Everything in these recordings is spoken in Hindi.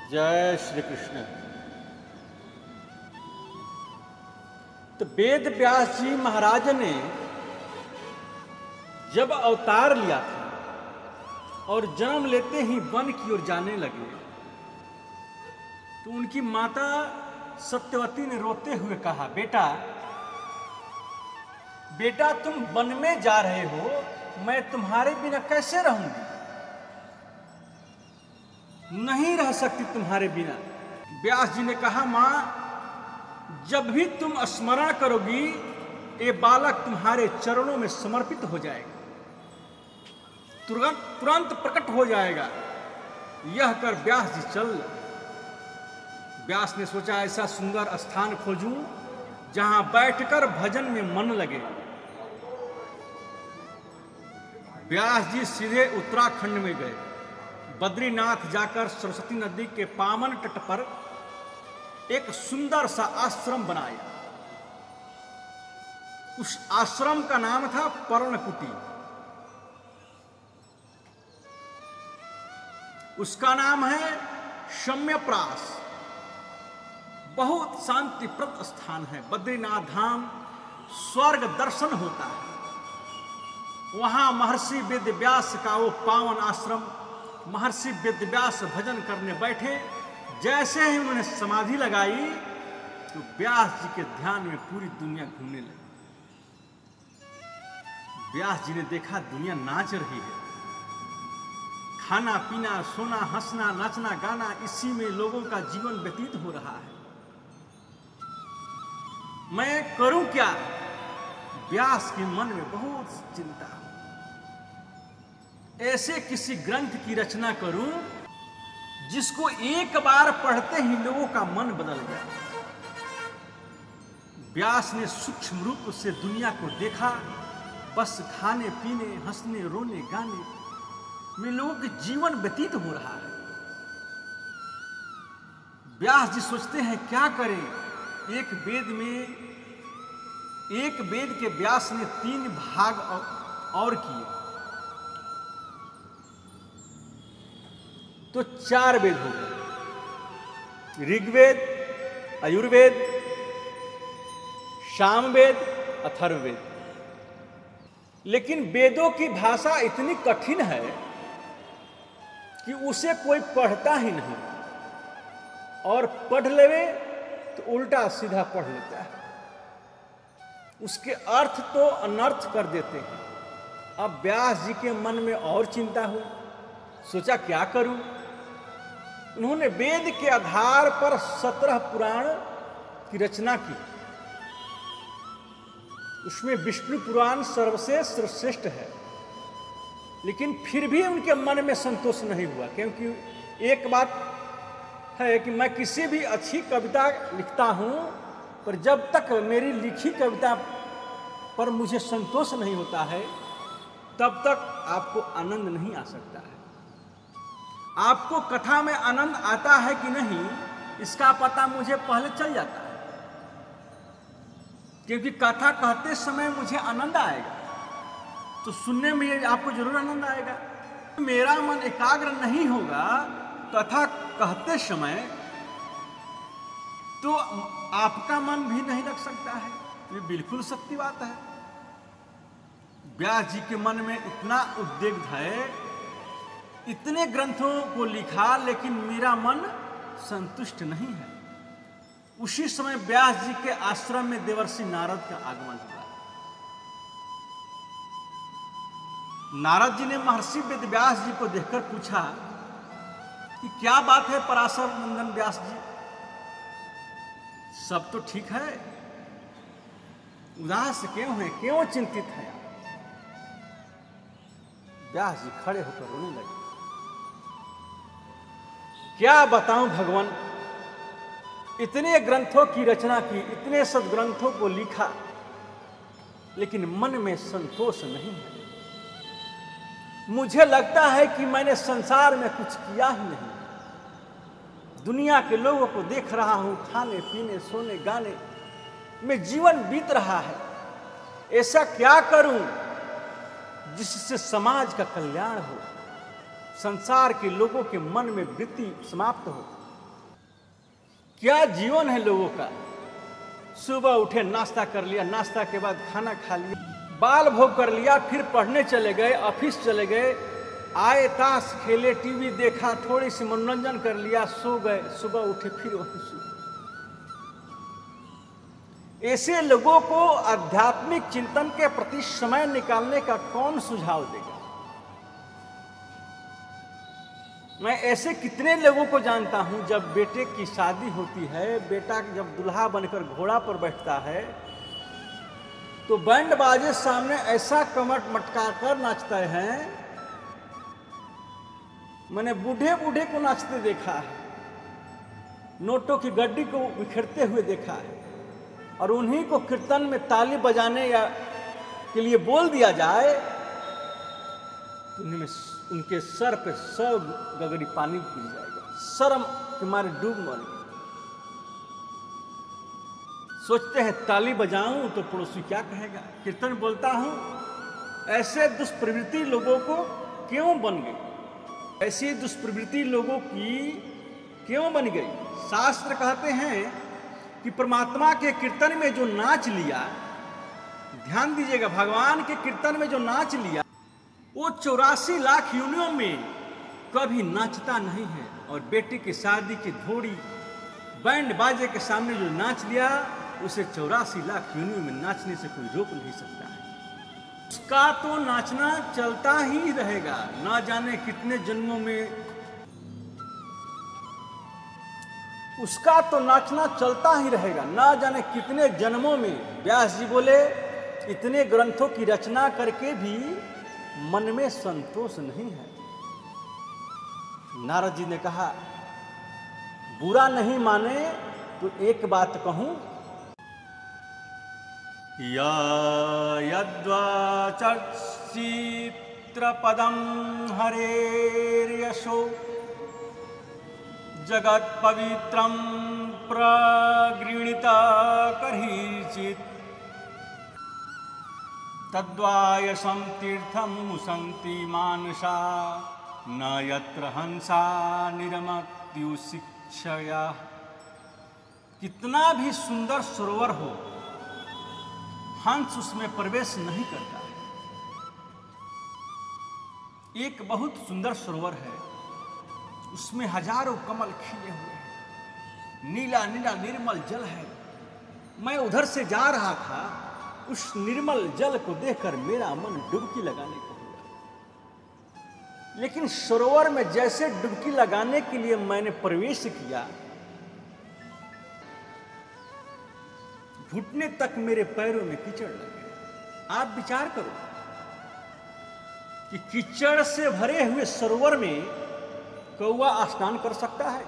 जय श्री कृष्ण। तो वेद व्यास जी महाराज ने जब अवतार लिया था और जन्म लेते ही वन की ओर जाने लगे तो उनकी माता सत्यवती ने रोते हुए कहा, बेटा बेटा तुम वन में जा रहे हो, मैं तुम्हारे बिना कैसे रहूंगी, नहीं रह सकती तुम्हारे बिना। व्यास जी ने कहा, मां जब भी तुम स्मरण करोगी ये बालक तुम्हारे चरणों में समर्पित हो जाएगा, तुरंत प्रकट हो जाएगा। यह कर व्यास जी चल। व्यास ने सोचा ऐसा सुंदर स्थान खोजूं जहां बैठकर भजन में मन लगे। व्यास जी सीधे उत्तराखंड में गए। बद्रीनाथ जाकर सरस्वती नदी के पावन तट पर एक सुंदर सा आश्रम बनाया। उस आश्रम का नाम था पर्णकुटी। उसका नाम है शम्यप्रास। बहुत शांतिप्रद स्थान है। बद्रीनाथ धाम स्वर्ग दर्शन होता है। वहां महर्षि वेदव्यास का वो पावन आश्रम। महर्षि वेदव्यास भजन करने बैठे, जैसे ही उन्होंने समाधि लगाई तो व्यास जी के ध्यान में पूरी दुनिया घूमने लगी। व्यास जी ने देखा दुनिया नाच रही है। खाना पीना सोना हंसना नाचना गाना, इसी में लोगों का जीवन व्यतीत हो रहा है। मैं करूं क्या? व्यास के मन में बहुत चिंता। ऐसे किसी ग्रंथ की रचना करूं जिसको एक बार पढ़ते ही लोगों का मन बदल जाए। व्यास ने सूक्ष्म रूप से दुनिया को देखा। बस खाने पीने हंसने रोने गाने में लोगों के जीवन व्यतीत हो रहा है। व्यास जी सोचते हैं क्या करें। एक वेद के व्यास ने 3 भाग और किए तो 4 वेद हो गए। ऋग्वेद, यजुर्वेद, सामवेद, अथर्ववेद। लेकिन वेदों की भाषा इतनी कठिन है कि उसे कोई पढ़ता ही नहीं, और पढ़ लेवे तो उल्टा सीधा पढ़ लेता है। उसके अर्थ तो अनर्थ कर देते हैं। अब व्यास जी के मन में और चिंता हुई। सोचा क्या करूं। उन्होंने वेद के आधार पर 17 पुराण की रचना की। उसमें विष्णु पुराण सर्वश्रेष्ठ श्रेष्ठ है। लेकिन फिर भी उनके मन में संतोष नहीं हुआ, क्योंकि एक बात है कि मैं किसी भी अच्छी कविता लिखता हूं, पर जब तक मेरी लिखी कविता पर मुझे संतोष नहीं होता है तब तक आपको आनंद नहीं आ सकता है। आपको कथा में आनंद आता है कि नहीं इसका पता मुझे पहले चल जाता है, क्योंकि कथा कहते समय मुझे आनंद आएगा तो सुनने में आपको जरूर आनंद आएगा। मेरा मन एकाग्र नहीं होगा कथा कहते समय तो आपका मन भी नहीं लग सकता है। ये बिल्कुल सत्य बात है। व्यास जी के मन में इतना उद्वेग है, इतने ग्रंथों को लिखा लेकिन मेरा मन संतुष्ट नहीं है। उसी समय व्यास जी के आश्रम में देवर्षि नारद का आगमन हुआ। नारद जी ने महर्षि वेदव्यास जी को देखकर पूछा कि क्या बात है पराशर नंदन व्यास जी, सब तो ठीक है, उदास क्यों है, क्यों चिंतित है? व्यास जी खड़े होकर रोने लगे। क्या बताऊं भगवान, इतने ग्रंथों की रचना की, इतने सद्ग्रंथों को लिखा, लेकिन मन में संतोष नहीं है। मुझे लगता है कि मैंने संसार में कुछ किया ही नहीं। दुनिया के लोगों को देख रहा हूं, खाने पीने सोने गाने में जीवन बीत रहा है। ऐसा क्या करूं जिससे समाज का कल्याण हो, संसार के लोगों के मन में वृत्ति समाप्त हो। क्या जीवन है लोगों का। सुबह उठे, नाश्ता कर लिया, नाश्ता के बाद खाना खा लिया, बाल भोग कर लिया, फिर पढ़ने चले गए, ऑफिस चले गए, आए, ताश खेले, टीवी देखा, थोड़ी सी मनोरंजन कर लिया, सो गए, सुबह उठे फिर वही सो। ऐसे लोगों को आध्यात्मिक चिंतन के प्रति समय निकालने का कौन सुझाव देगा। मैं ऐसे कितने लोगों को जानता हूं, जब बेटे की शादी होती है, बेटा जब दुल्हा बनकर घोड़ा पर बैठता है, तो बैंड बाजे सामने ऐसा कमर मटका कर नाचते हैं। मैंने बूढ़े बूढ़े को नाचते देखा है, नोटों की गड्डी को बिखरते हुए देखा है, और उन्हीं को कीर्तन में ताली बजाने या के लिए बोल दिया जाए तो उनके सर पे 100 गगरी पानी गिर जाएगा, शर्म के मारे डूब मरेंगे। सोचते हैं ताली बजाऊं तो पड़ोसी क्या कहेगा, कीर्तन बोलता हूं। ऐसे दुष्प्रवृत्ति लोगों को क्यों बन गई, ऐसी दुष्प्रवृत्ति लोगों की क्यों बन गई। शास्त्र कहते हैं कि परमात्मा के कीर्तन में जो नाच लिया, ध्यान दीजिएगा, भगवान के कीर्तन में जो नाच लिया, वो 84 लाख योनियों में कभी नाचता नहीं है। और बेटी की शादी की घोड़ी बैंड बाजे के सामने जो नाच लिया, उसे 84 लाख योनियों में नाचने से कोई रोक नहीं सकता है। उसका तो नाचना चलता ही रहेगा, ना जाने कितने जन्मों में उसका तो नाचना चलता ही रहेगा, ना जाने कितने जन्मों में। व्यास जी बोले, इतने ग्रंथों की रचना करके भी मन में संतोष नहीं है। नारद जी ने कहा, बुरा नहीं माने तो एक बात कहूं, या यद्वाचर्चित्र पदम हरेर्यशो जगत पवित्रम प्रगृणीत करहिचित् तद्वायसं तीर्थमुसन्ति मानसा न यत्र हंसा निरमत्युशिक्षया। कितना भी सुंदर सरोवर हो, हंस उसमें प्रवेश नहीं करता है। एक बहुत सुंदर सरोवर है, उसमें हजारों कमल खिले हुए हैं, नीला नीला निर्मल जल है। मैं उधर से जा रहा था, उस निर्मल जल को देखकर मेरा मन डुबकी लगाने को हुआ। लेकिन सरोवर में जैसे डुबकी लगाने के लिए मैंने प्रवेश किया, घुटने तक मेरे पैरों में कीचड़ लग गया। आप विचार करो कि कीचड़ से भरे हुए सरोवर में कौवा स्नान कर सकता है,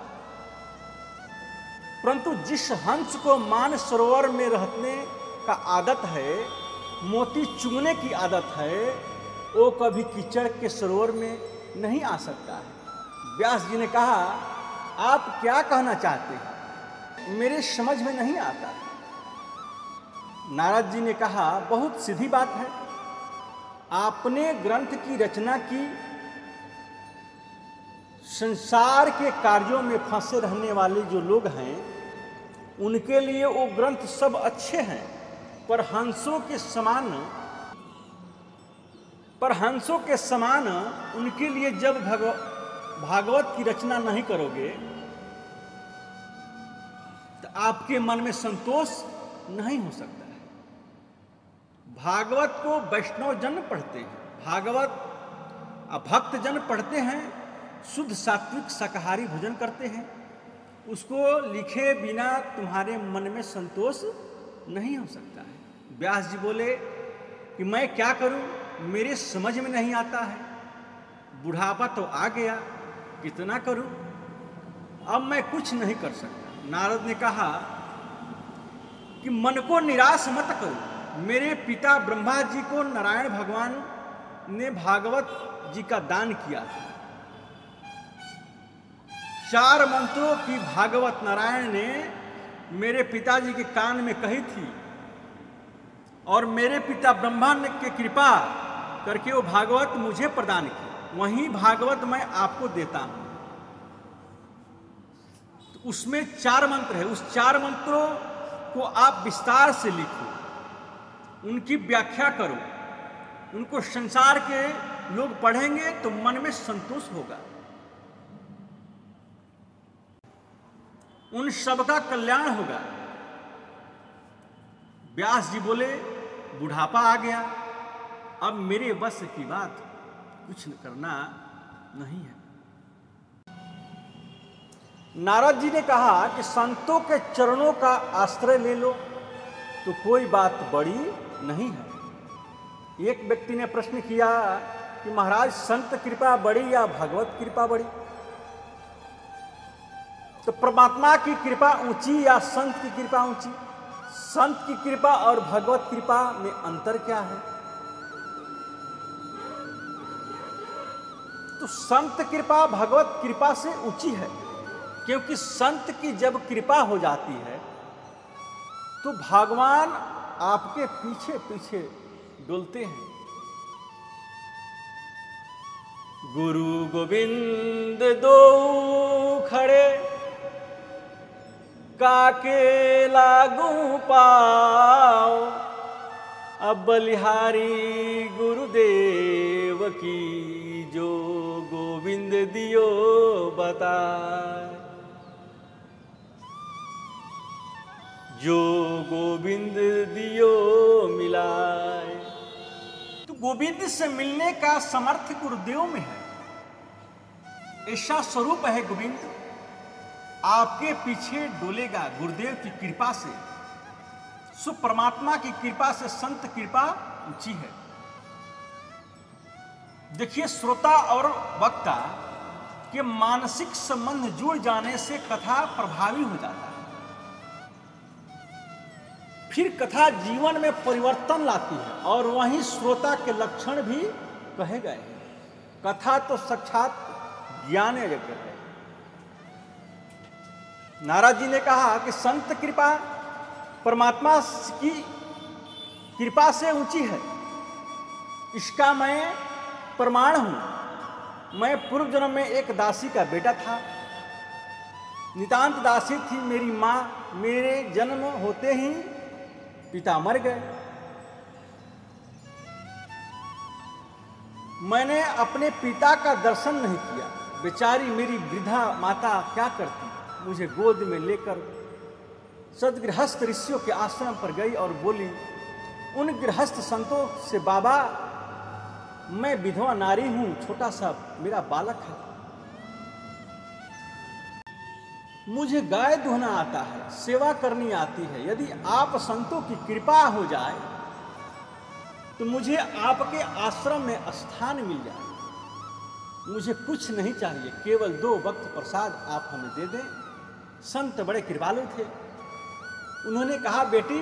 परंतु जिस हंस को मान सरोवर में रहने का आदत है, मोती चुगने की आदत है, वो कभी कीचड़ के सरोवर में नहीं आ सकता है। व्यास जी ने कहा, आप क्या कहना चाहते हैं, मेरे समझ में नहीं आता। नारद जी ने कहा, बहुत सीधी बात है, आपने ग्रंथ की रचना की, संसार के कार्यों में फंसे रहने वाले जो लोग हैं, उनके लिए वो ग्रंथ सब अच्छे हैं, पर हंसों के समान उनके लिए जब भागवत की रचना नहीं करोगे तो आपके मन में संतोष नहीं हो सकता है। भागवत को वैष्णव जन पढ़ते हैं, भागवत भक्त जन पढ़ते हैं, शुद्ध सात्विक शाकाहारी भोजन करते हैं, उसको लिखे बिना तुम्हारे मन में संतोष नहीं हो सकता है। व्यास जी बोले कि मैं क्या करूं, मेरे समझ में नहीं आता है, बुढ़ापा तो आ गया, कितना करूं, अब मैं कुछ नहीं कर सकता। नारद ने कहा कि मन को निराश मत करो। मेरे पिता ब्रह्मा जी को नारायण भगवान ने भागवत जी का दान किया था। 4 मंत्रों की भागवत नारायण ने मेरे पिताजी के कान में कही थी, और मेरे पिता ब्रह्मा ने की कृपा करके वो भागवत मुझे प्रदान की। वही भागवत मैं आपको देता हूं। तो उसमें 4 मंत्र है, उस 4 मंत्रों को आप विस्तार से लिखो, उनकी व्याख्या करो, उनको संसार के लोग पढ़ेंगे तो मन में संतोष होगा, उन सबका कल्याण होगा। व्यास जी बोले बुढ़ापा आ गया, अब मेरे बस की बात कुछ करना नहीं है। नारद जी ने कहा कि संतों के चरणों का आश्रय ले लो तो कोई बात बड़ी नहीं है। एक व्यक्ति ने प्रश्न किया कि महाराज संत कृपा बड़ी या भगवत कृपा बड़ी? तो परमात्मा की कृपा ऊंची या संत की कृपा ऊंची? संत की कृपा और भगवत कृपा में अंतर क्या है? तो संत कृपा भगवत कृपा से ऊंची है, क्योंकि संत की जब कृपा हो जाती है तो भगवान आपके पीछे पीछे डुलते हैं। गुरु गोविंद दो खड़े काके लागू पाओ, अब बलिहारी गुरुदेव की जो गोविंद दियो बताए, जो गोविंद दियो मिलाए। तो गोविंद से मिलने का समर्थ गुरुदेव में है, ऐसा स्वरूप है गोविंद, आपके पीछे डोलेगा गुरुदेव की कृपा से। सो परमात्मा की कृपा से संत कृपा ऊंची है। देखिए, श्रोता और वक्ता के मानसिक संबंध जुड़ जाने से कथा प्रभावी हो जाता है, फिर कथा जीवन में परिवर्तन लाती है, और वहीं श्रोता के लक्षण भी कहे गए हैं। कथा तो साक्षात ज्ञान यज्ञ है। नारद जी ने कहा कि संत कृपा परमात्मा की कृपा से ऊंची है, इसका मैं प्रमाण हूं। मैं पूर्व जन्म में एक दासी का बेटा था, नितांत दासी थी मेरी माँ। मेरे जन्म होते ही पिता मर गए। मैंने अपने पिता का दर्शन नहीं किया। बेचारी मेरी वृद्धा माता क्या करती, मुझे गोद में लेकर सदगृहस्थ ऋषियों के आश्रम पर गई और बोली उन गृहस्थ संतों से, बाबा मैं विधवा नारी हूं, छोटा सा मेरा बालक है, मुझे गाय दुहना आता है, सेवा करनी आती है। यदि आप संतों की कृपा हो जाए तो मुझे आपके आश्रम में स्थान मिल जाए। मुझे कुछ नहीं चाहिए, केवल 2 वक्त प्रसाद आप हमें दे दें। संत बड़े कृपालु थे। उन्होंने कहा, बेटी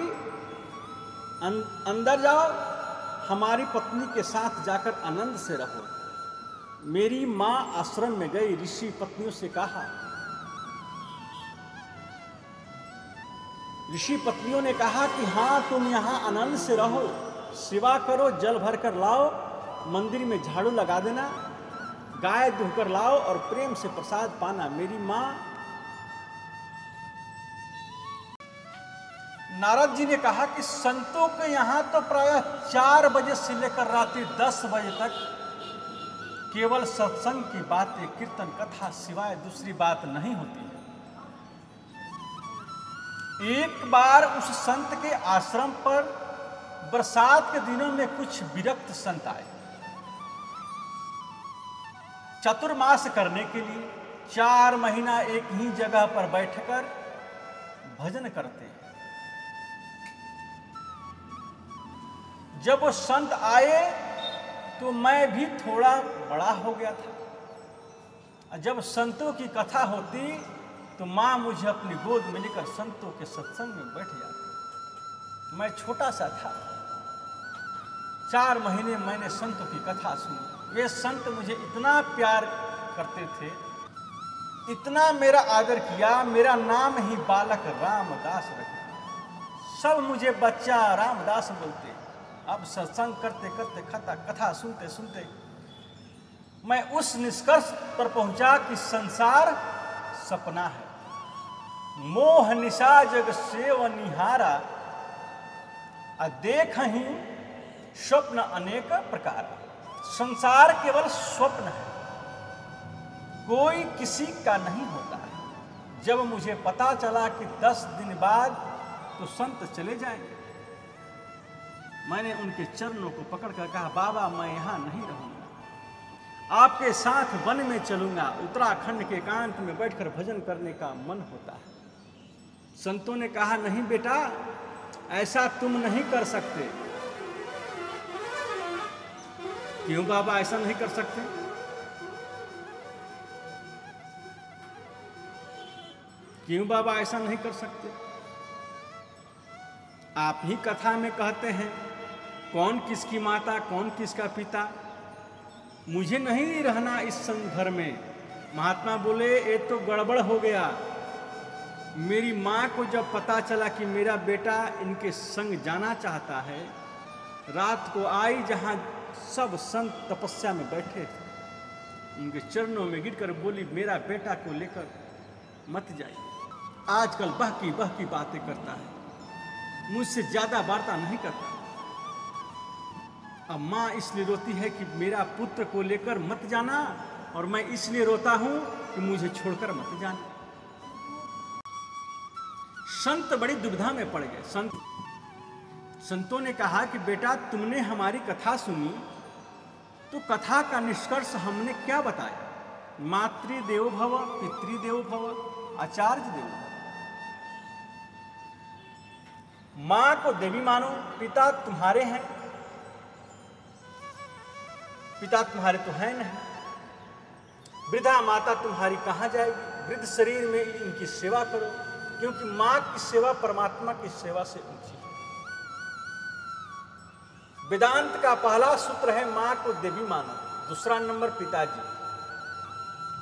अंदर जाओ, हमारी पत्नी के साथ जाकर आनंद से रहो। मेरी माँ आश्रम में गई, ऋषि पत्नियों से कहा, ऋषि पत्नियों ने कहा कि हाँ तुम यहाँ आनंद से रहो, सेवा करो, जल भर कर लाओ, मंदिर में झाड़ू लगा देना, गाय दुहकर लाओ और प्रेम से प्रसाद पाना। मेरी माँ। नारद जी ने कहा कि संतों के यहाँ तो प्रायः 4 बजे से लेकर रात्रि 10 बजे तक केवल सत्संग की बातें, कीर्तन कथा सिवाय दूसरी बात नहीं होती है। एक बार उस संत के आश्रम पर बरसात के दिनों में कुछ विरक्त संत आए, चतुर्मास करने के लिए 4 महीना एक ही जगह पर बैठकर भजन करते हैं। जब वो संत आए तो मैं भी थोड़ा बड़ा हो गया था। जब संतों की कथा होती तो माँ मुझे अपनी गोद में लेकर संतों के सत्संग में बैठ जाती। मैं छोटा सा था, 4 महीने मैंने संतों की कथा सुनी। वे संत मुझे इतना प्यार करते थे, इतना मेरा आदर किया, मेरा नाम ही बालक रामदास रखा। सब मुझे बच्चा रामदास बोलते। अब सत्संग करते करते कथा सुनते सुनते मैं उस निष्कर्ष पर पहुंचा कि संसार सपना है, मोह निशा जग सेव निहारा, देखहि स्वप्न अनेक प्रकार। संसार केवल स्वप्न है, कोई किसी का नहीं होता है। जब मुझे पता चला कि 10 दिन बाद तो संत चले जाएंगे, मैंने उनके चरणों को पकड़कर कहा, बाबा मैं यहाँ नहीं रहूंगा, आपके साथ वन में चलूंगा। उत्तराखंड के एकांत में बैठकर भजन करने का मन होता है। संतों ने कहा, नहीं बेटा, ऐसा तुम नहीं कर सकते। क्यों बाबा ऐसा नहीं कर सकते? क्यों बाबा ऐसा नहीं कर सकते? आप ही कथा में कहते हैं, कौन किसकी माता कौन किसका पिता। मुझे नहीं रहना इस संग घर में। महात्मा बोले, ये तो गड़बड़ हो गया। मेरी माँ को जब पता चला कि मेरा बेटा इनके संग जाना चाहता है, रात को आई जहाँ सब संत तपस्या में बैठे थे, उनके चरणों में गिरकर बोली, मेरा बेटा को लेकर मत जाइए। आजकल बहकी बहकी बातें करता है, मुझसे ज्यादा वार्ता नहीं करता। अब माँ इसलिए रोती है कि मेरा पुत्र को लेकर मत जाना, और मैं इसलिए रोता हूं कि मुझे छोड़कर मत जाना। संत बड़ी दुविधा में पड़ गए। संतों ने कहा कि बेटा, तुमने हमारी कथा सुनी तो कथा का निष्कर्ष हमने क्या बताया? मातृदेवो भव, पितृदेवो भव, आचार्य देवो भव। मां को देवी मानो, पिता तुम्हारे हैं। पिता तुम्हारे तो हैं नहीं। वृद्धा माता तुम्हारी कहां जाएगी? वृद्ध शरीर में इनकी सेवा करो, क्योंकि मां की सेवा परमात्मा की सेवा से ऊंची है। वेदांत का पहला सूत्र है, मां को देवी मानो, दूसरा नंबर पिताजी,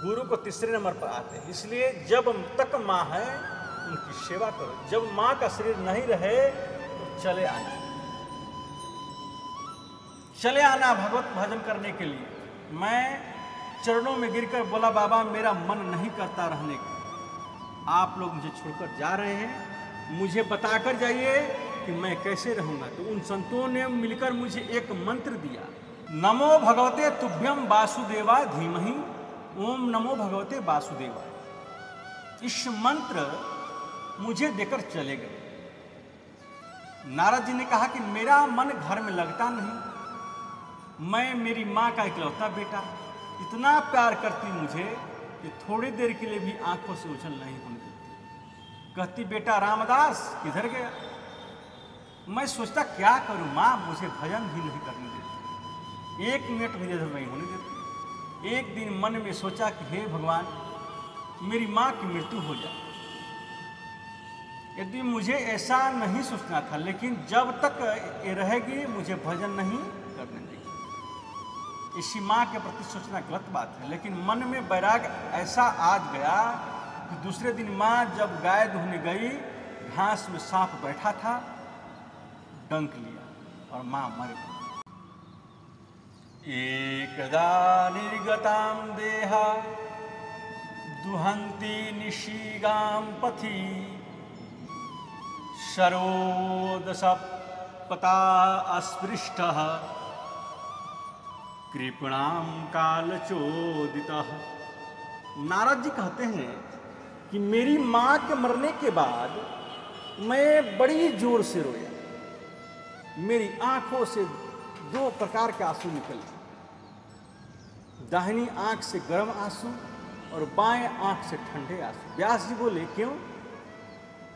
गुरु को तीसरे नंबर पर आते हैं। इसलिए जब तक मां है उनकी सेवा करो। जब मां का शरीर नहीं रहे तो चले आना, चले आना भगवत भजन करने के लिए। मैं चरणों में गिरकर बोला, बाबा मेरा मन नहीं करता रहने का, आप लोग मुझे छोड़कर जा रहे हैं, मुझे बताकर जाइए कि मैं कैसे रहूंगा। तो उन संतों ने मिलकर मुझे एक मंत्र दिया, नमो भगवते तुभ्यम वासुदेवा धीमहि, ओम नमो भगवते वासुदेवाय। इस मंत्र मुझे देकर चले गए। नारद जी ने कहा कि मेरा मन घर में लगता नहीं, मैं मेरी माँ का इकलौता बेटा, इतना प्यार करती मुझे कि थोड़ी देर के लिए भी आंखों से ओझल नहीं होने देती। कहती, बेटा रामदास किधर गया? मैं सोचता क्या करूं, माँ मुझे भजन भी नहीं करने देती, 1 मिनट भी इधर नहीं होने देती। एक दिन मन में सोचा कि हे भगवान, मेरी माँ की मृत्यु हो जाए। यदि मुझे ऐसा नहीं सोचना था, लेकिन जब तक ये रहेगी मुझे भजन नहीं करने देगी। इसी माँ के प्रति सोचना गलत बात है, लेकिन मन में वैराग ऐसा आ गया कि दूसरे दिन माँ जब गाय दुहने गई, घास में सांप बैठा था, डंक लिया और माँ मर गई। एकदा निर्गताम देहा दुहंती निशीगां पथि, शरोदशपता अस्पृष्टः कृपणाम कालचोदितः। नारद जी कहते हैं कि मेरी माँ के मरने के बाद मैं बड़ी जोर से रोया। मेरी आंखों से 2 प्रकार के आंसू निकले, दाहिनी आंख से गर्म आंसू और बाएं आंख से ठंडे आंसू। व्यास जी बोले, क्यों?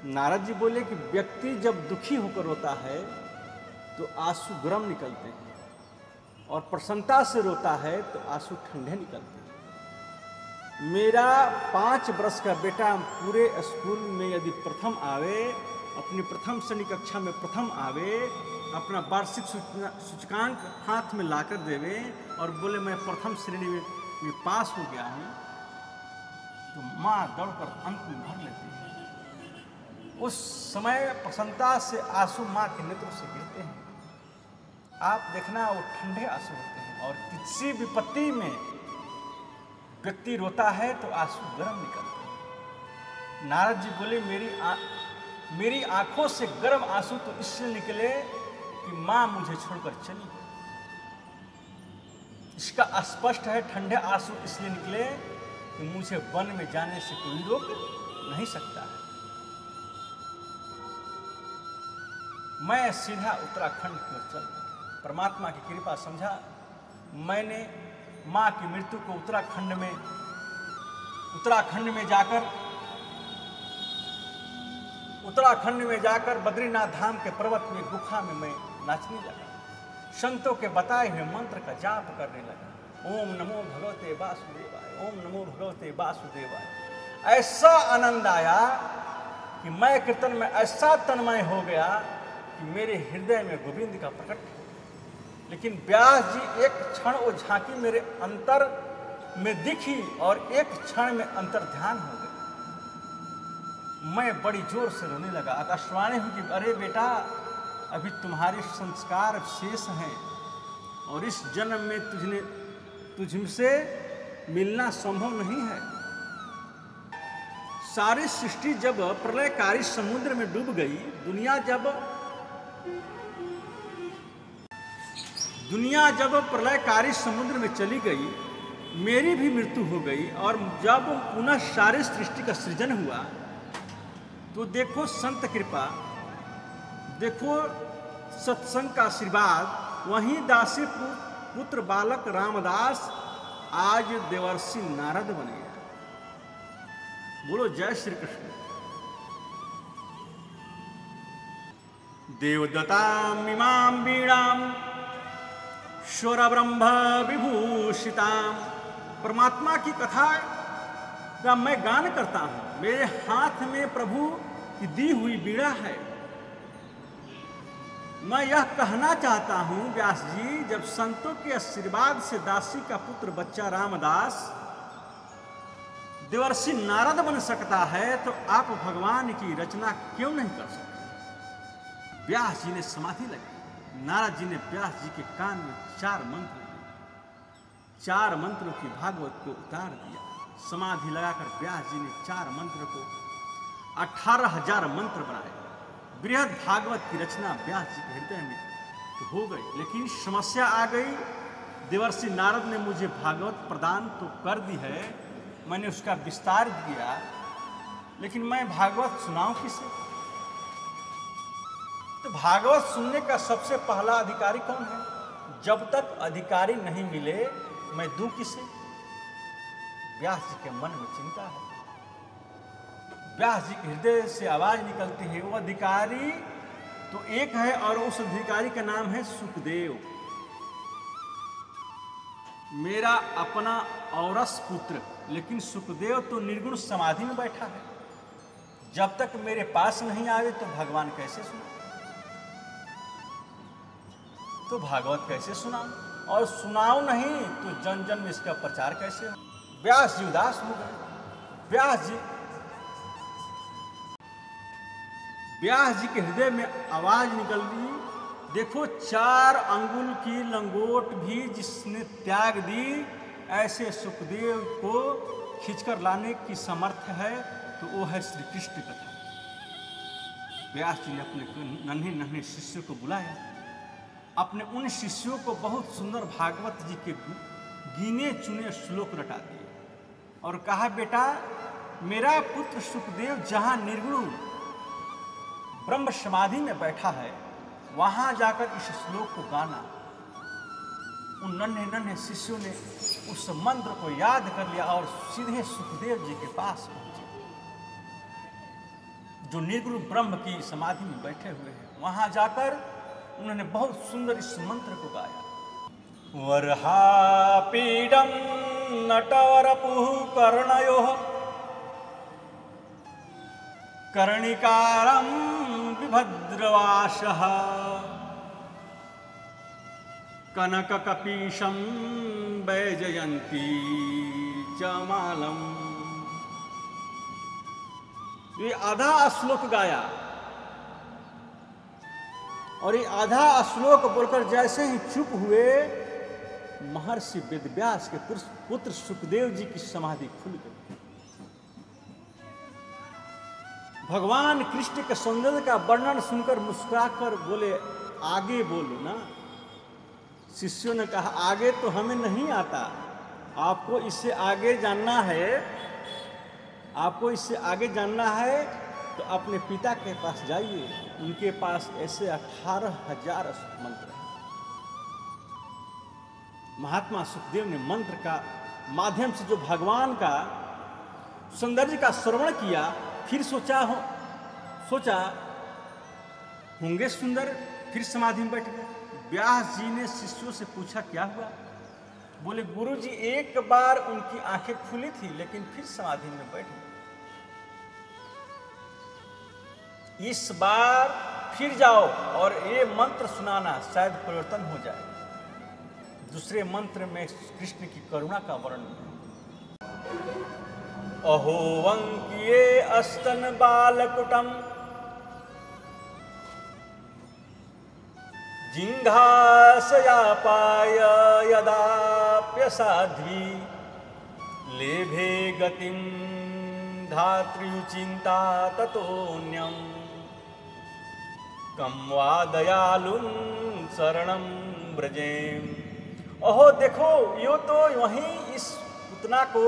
नारद जी बोले कि व्यक्ति जब दुखी होकर रोता है तो आंसू गर्म निकलते हैं, और प्रसन्नता से रोता है तो आंसू ठंडे निकलते हैं। मेरा 5 वर्ष का बेटा पूरे स्कूल में यदि प्रथम आवे, अपनी प्रथम श्रेणी कक्षा में प्रथम आवे, अपना वार्षिक सूचकांक हाथ में लाकर देवे और बोले मैं प्रथम श्रेणी में पास हो गया हूँ, तो माँ दौड़कर अंक में भर लेती है। उस समय प्रसन्नता से आंसू माँ के नेत्रों से गिरते हैं। आप देखना, वो ठंडे आंसू होते हैं। और किसी विपत्ति में व्यक्ति रोता है तो आंसू गर्म निकलते हैं। नारद जी बोले मेरी आंखों से गर्म आंसू तो इसलिए निकले कि मां मुझे छोड़कर चली गई। इसका स्पष्ट है ठंडे आंसू इसलिए निकले कि मुझे वन में जाने से कोई रोक नहीं सकता है। मैं सीधा उत्तराखंड की ओर चल पड़ा। परमात्मा की कृपा समझा, मैंने मां की मृत्यु को उत्तराखंड में जाकर बद्रीनाथ धाम के पर्वत में गुफा में मैं नाचने लगा। संतों के बताए हुए मंत्र का जाप करने लगा। ओम नमो भगवते वासुदेवाय, ओम नमो भगवते वासुदेवाय। ऐसा आनंद आया कि मैं कीर्तन में ऐसा तन्मय हो गया कि मेरे हृदय में गोविंद का प्रकट हो। लेकिन व्यास जी एक क्षण वो झांकी मेरे अंतर में दिखी और एक क्षण में अंतर ध्यान हो गया। मैं बड़ी जोर से रोने लगा। आकाशवाणी हुई कि अरे बेटा, अभी तुम्हारे संस्कार शेष हैं और इस जन्म में तुझसे मिलना संभव नहीं है। सारी सृष्टि जब प्रलयकारी समुद्र में डूब गई, दुनिया जब प्रलयकारी समुद्र में चली गई, मेरी भी मृत्यु हो गई और जब पुनः सारी सृष्टि का सृजन हुआ तो देखो संत कृपा, देखो सत्संग का आशीर्वाद, वहीं दासी पुत्र बालक रामदास आज देवर्षि नारद बने। बोलो जय श्री कृष्ण। देवदत्तां इमां वीणां स्वरब्रह्म विभूषितां। परमात्मा की कथा का मैं गान करता हूं। मेरे हाथ में प्रभु की दी हुई वीणा है। मैं यह कहना चाहता हूं व्यास जी, जब संतों के आशीर्वाद से दासी का पुत्र बच्चा रामदास देवर्षि नारद बन सकता है तो आप भगवान की रचना क्यों नहीं कर सकते। व्यास जी ने समाधि लगाई। नारद जी ने व्यास जी के कान में 4 मंत्रों की भागवत को उतार दिया। समाधि लगाकर व्यास जी ने 4 मंत्र को 18,000 मंत्र बनाए। बृहद भागवत की रचना व्यास जी के हृदय में तो हो गई। लेकिन समस्या आ गई, देवर्षि नारद ने मुझे भागवत प्रदान तो कर दी है, मैंने उसका विस्तार किया, लेकिन मैं भागवत सुनाऊं किसे। तो भागवत सुनने का सबसे पहला अधिकारी कौन है। जब तक अधिकारी नहीं मिले मैं दूं किसे। व्यास जी के मन में चिंता है। व्यास जी के हृदय से आवाज निकलती है। वो अधिकारी तो एक है और उस अधिकारी का नाम है सुखदेव, मेरा अपना औरस पुत्र। लेकिन सुखदेव तो निर्गुण समाधि में बैठा है। जब तक मेरे पास नहीं आवे तो भगवान कैसे सुना, तो भागवत कैसे सुनाऊं, और सुनाऊं नहीं तो जन जन में इसका प्रचार कैसे हो। व्यास जी उदास हो गए। व्यास जी के हृदय में आवाज निकल दी, देखो 4 अंगुल की लंगोट भी जिसने त्याग दी, ऐसे सुखदेव को खींचकर लाने की समर्थ है तो वो है श्री कृष्ण कथा। व्यास जी ने अपने नन्हे नन्हे शिष्यों को बुलाया। अपने उन शिष्यों को बहुत सुंदर भागवत जी के गिने चुने श्लोक रटा दिए और कहा, बेटा मेरा पुत्र सुखदेव जहां निर्गुण ब्रह्म समाधि में बैठा है वहां जाकर इस श्लोक को गाना। उन नन्हे नन्हे शिष्यों ने उस मंत्र को याद कर लिया और सीधे सुखदेव जी के पास पहुंचे जो निर्गुण ब्रह्म की समाधि में बैठे हुए हैं। वहां जाकर उन्होंने बहुत सुंदर इस मंत्र को गाया। वरहापीडं नटवरपुः कर्णयोः कर्णिकारं विभद्रवासः कनककपीशं वैजयन्ती च मालम। ये आधा श्लोक गाया और ये आधा श्लोक बोलकर जैसे ही चुप हुए, महर्षि वेदव्यास के पुत्र सुखदेव जी की समाधि खुल गई। भगवान कृष्ण के सौंदर्य का वर्णन सुनकर मुस्कुराकर बोले, आगे बोलो ना। शिष्यों ने कहा, आगे तो हमें नहीं आता, आपको इससे आगे जानना है, आपको इससे आगे जानना है तो अपने पिता के पास जाइए, उनके पास ऐसे 18,000 मंत्र हैं। महात्मा सुखदेव ने मंत्र का माध्यम से जो भगवान का सौंदर्य का श्रवण किया, फिर सोचा होंगे सुंदर, फिर समाधि में बैठ गए। व्यास जी ने शिष्यों से पूछा, क्या हुआ? बोले, गुरु जी एक बार उनकी आंखें खुली थी, लेकिन फिर समाधि में बैठ गए। इस बार फिर जाओ और ये मंत्र सुनाना, शायद परिवर्तन हो जाए। दूसरे मंत्र में कृष्ण की करुणा का वर्णन है। अहो वंकिये अस्तन बालकुटम जिंघासयापाय यदाप्यसाध्वी लेभे गतिम धात्र्युचिंता ततोन्यम कम वा दयालुं शरणं ब्रजेम। अहो देखो, यो तो वहीं इस पुतना को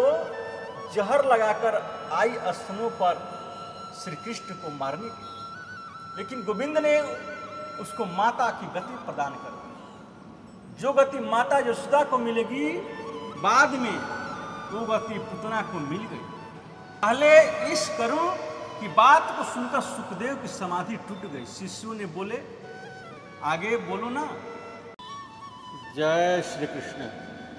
जहर लगाकर आई स्तनों पर श्री कृष्ण को मारने की, लेकिन गोविंद ने उसको माता की गति प्रदान कर दी। जो गति माता यशोदा को मिलेगी बाद में, वो गति पुतना को मिल गई। पहले इस करुण की बात को सुनकर सुखदेव की समाधि टूट गई। शिष्यों ने बोले, आगे बोलो ना। जय श्री कृष्ण।